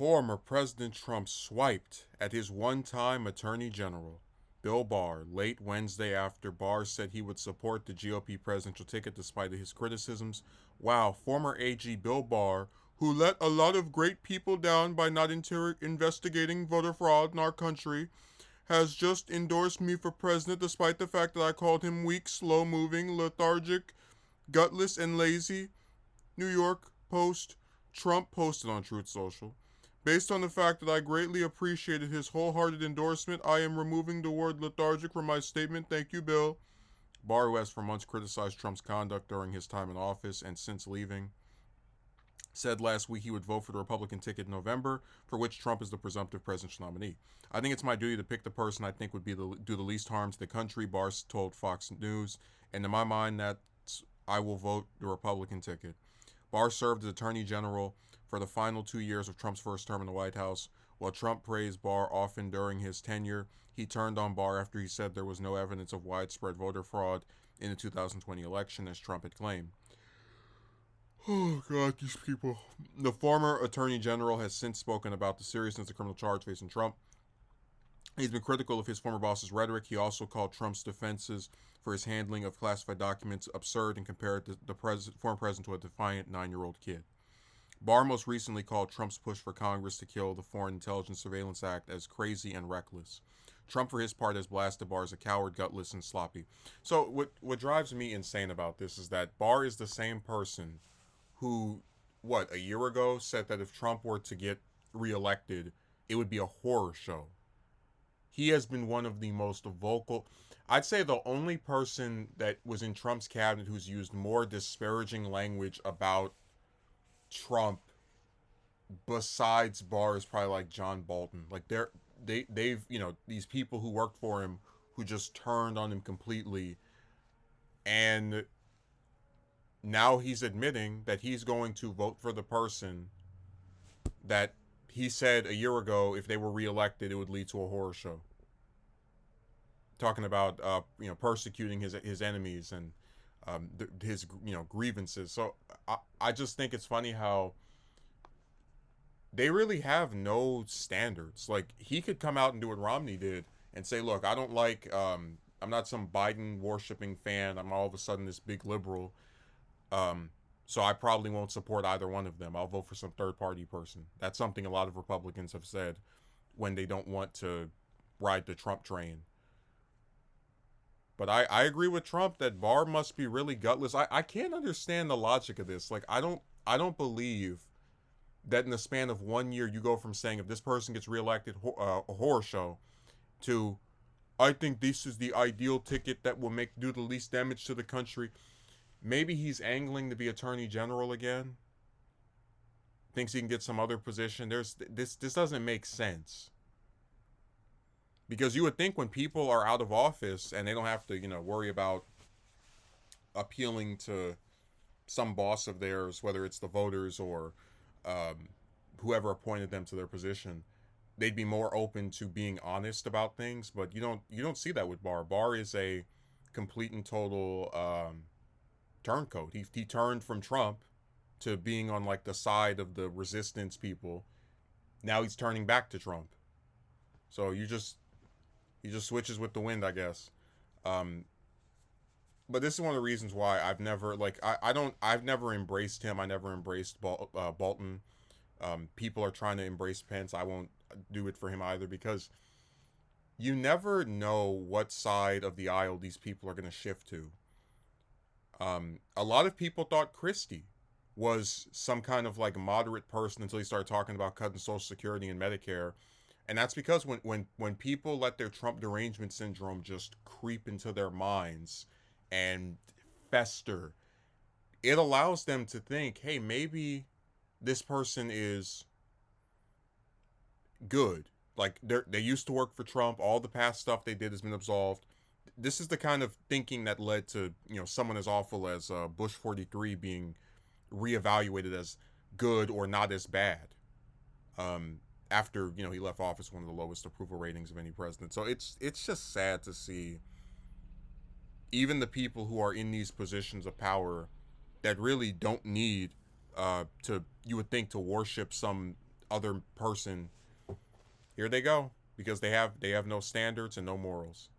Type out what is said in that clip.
Former President Trump swiped at his one-time Attorney General, Bill Barr, late Wednesday after Barr said he would support the GOP presidential ticket despite his criticisms. Wow, former AG Bill Barr, who let a lot of great people down by not investigating voter fraud in our country, has just endorsed me for president despite the fact that I called him weak, slow-moving, lethargic, gutless, and lazy. New York Post. Trump posted on Truth Social. Based on the fact that I greatly appreciated his wholehearted endorsement, I am removing the word lethargic from my statement. Thank you, Bill. Barr, who has for months criticized Trump's conduct during his time in office and since leaving, said last week he would vote for the Republican ticket in November, for which Trump is the presumptive presidential nominee. I think it's my duty to pick the person I think would do the least harm to the country, Barr told Fox News. And in my mind, I will vote the Republican ticket. Barr served as Attorney General for the final 2 years of Trump's first term in the White House. While Trump praised Barr often during his tenure, he turned on Barr after he said there was no evidence of widespread voter fraud in the 2020 election, as Trump had claimed. Oh, God, these people. The former Attorney General has since spoken about the seriousness of the criminal charge facing Trump. He's been critical of his former boss's rhetoric. He also called Trump's defenses for his handling of classified documents absurd and compared the former president to a defiant 9-year-old kid. Barr most recently called Trump's push for Congress to kill the Foreign Intelligence Surveillance Act as crazy and reckless. Trump, for his part, has blasted Barr as a coward, gutless, and sloppy. So what drives me insane about this is that Barr is the same person who, a year ago said that if Trump were to get reelected, it would be a horror show. He has been one of the most vocal. I'd say the only person that was in Trump's cabinet who's used more disparaging language about Trump besides Barr is probably like John Bolton. Like they've these people who worked for him who just turned on him completely, and now he's admitting that he's going to vote for the person that he said a year ago if they were reelected it would lead to a horror show. Talking about persecuting his enemies and his grievances. So I just think it's funny how they really have no standards. Like, he could come out and do what Romney did and say, look, I don't like I'm not some Biden worshiping fan. I'm all of a sudden this big liberal. So I probably won't support either one of them. I'll vote for some third party person. That's something a lot of Republicans have said when they don't want to ride the Trump train. But I agree with Trump that Barr must be really gutless. I can't understand the logic of this. Like, I don't believe that in the span of 1 year you go from saying if this person gets reelected, a horror show, to I think this is the ideal ticket that will do the least damage to the country. Maybe he's angling to be Attorney General again. Thinks he can get some other position. This doesn't make sense. Because you would think when people are out of office and they don't have to, worry about appealing to some boss of theirs, whether it's the voters or whoever appointed them to their position, they'd be more open to being honest about things. But you don't see that with Barr. Barr is a complete and total turncoat. He turned from Trump to being on like the side of the resistance people. Now he's turning back to Trump. So he just switches with the wind, I guess. But this is one of the reasons why I've never I've never embraced him. I never embraced Bolton. People are trying to embrace Pence. I won't do it for him either, because you never know what side of the aisle these people are going to shift to. A lot of people thought Christie was some kind of like moderate person until he started talking about cutting Social Security and Medicare. And that's because when people let their Trump derangement syndrome just creep into their minds and fester, it allows them to think, hey, maybe this person is good. Like, they used to work for Trump. All the past stuff they did has been absolved. This is the kind of thinking that led to, someone as awful as Bush 43 being reevaluated as good or not as bad. After, he left office, one of the lowest approval ratings of any president. So it's just sad to see even the people who are in these positions of power that really don't need you would think, to worship some other person, here they go, because they have no standards and no morals.